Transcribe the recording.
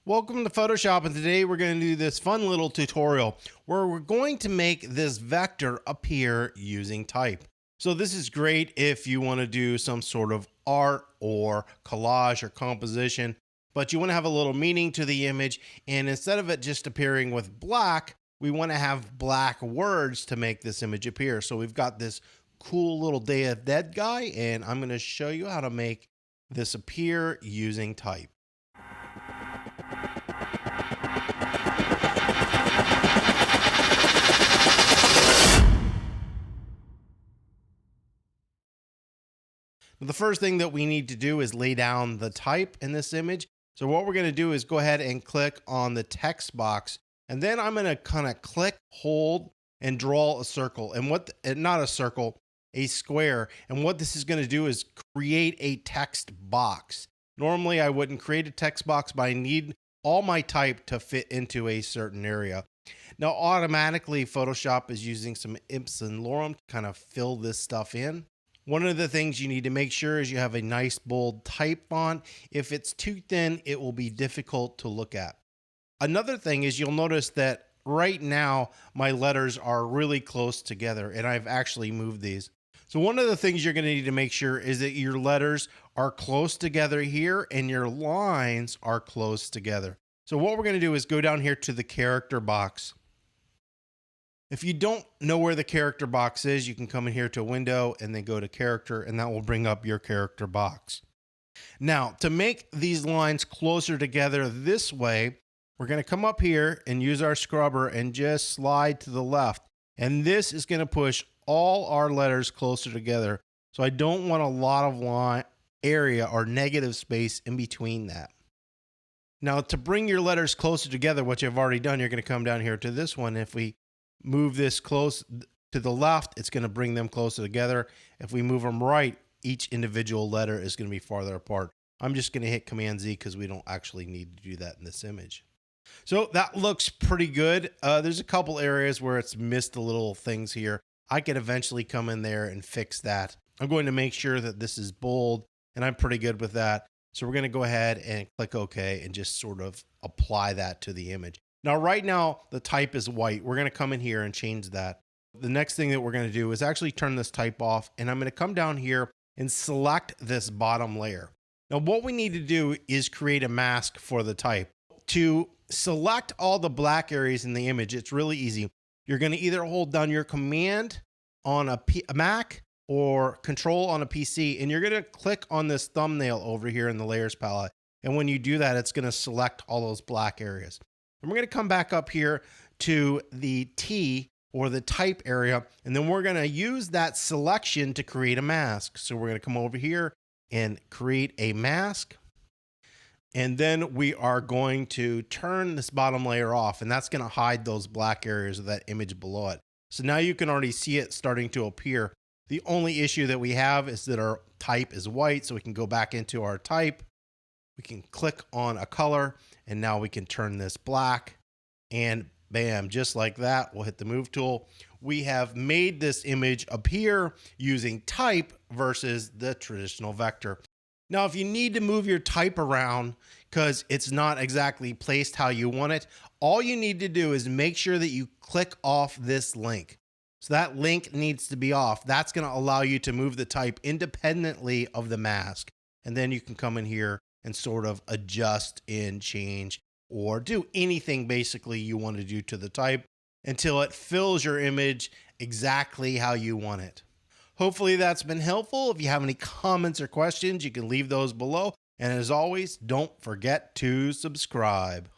Welcome to Photoshop, and today we're going to do this fun little tutorial where we're going to make this vector appear using type. So this is great if you want to do some sort of art or collage or composition, but you want to have a little meaning to the image, and instead of it just appearing with black, we want to have black words to make this image appear. So we've got this cool little Day of Dead guy, and I'm going to show you how to make this appear using type. The first thing that we need to do is lay down the type in this image. So what we're going to do is go ahead and click on the text box, and then I'm going to kind of click, hold, and draw a circle. And not a circle, a square. And what this is going to do is create a text box. Normally I wouldn't create a text box, but I need all my type to fit into a certain area. Now automatically Photoshop is using some Ipsen Lorem to kind of fill this stuff in. One of the things you need to make sure is you have a nice bold type font. If it's too thin, it will be difficult to look at. Another thing is you'll notice that right now my letters are really close together, and I've actually moved these. So one of the things you're going to need to make sure is that your letters are close together here and your lines are close together. So what we're going to do is go down here to the character box. If you don't know where the character box is, you can come in here to window and then go to character, and that will bring up your character box. Now, to make these lines closer together this way, we're going to come up here and use our scrubber and just slide to the left. And this is going to push all our letters closer together. So I don't want a lot of line area or negative space in between that. Now, to bring your letters closer together, what you've already done, you're going to come down here to this one. If we move this close to the left, it's going to bring them closer together. If we move them right, each individual letter is going to be farther apart. I'm just going to hit Command Z because we don't actually need to do that in this image. So that looks pretty good. There's a couple areas where it's missed the little things here. I could eventually come in there and fix that. I'm going to make sure that this is bold, and I'm pretty good with that. So we're going to go ahead and click OK and just sort of apply that to the image. Now, right now, the type is white. We're going to come in here and change that. The next thing that we're going to do is actually turn this type off, and I'm going to come down here and select this bottom layer. Now, what we need to do is create a mask for the type. To select all the black areas in the image, it's really easy. You're going to either hold down your Command on a Mac or Control on a PC, and you're going to click on this thumbnail over here in the Layers palette. And when you do that, it's going to select all those black areas. And we're going to come back up here to the T or the type area, and then we're going to use that selection to create a mask. So we're going to come over here and create a mask. And then we are going to turn this bottom layer off, and that's going to hide those black areas of that image below it. So now you can already see it starting to appear. The only issue that we have is that our type is white, so we can go back into our type. We can click on a color, and now we can turn this black, and bam, just like that, we'll hit the move tool. We have made this image appear using type versus the traditional vector. Now, if you need to move your type around because it's not exactly placed how you want it, all you need to do is make sure that you click off this link. So that link needs to be off. That's going to allow you to move the type independently of the mask. And then you can come in here and sort of adjust and change or do anything basically you want to do to the type until it fills your image exactly how you want it. Hopefully that's been helpful. If you have any comments or questions, you can leave those below. And as always, don't forget to subscribe.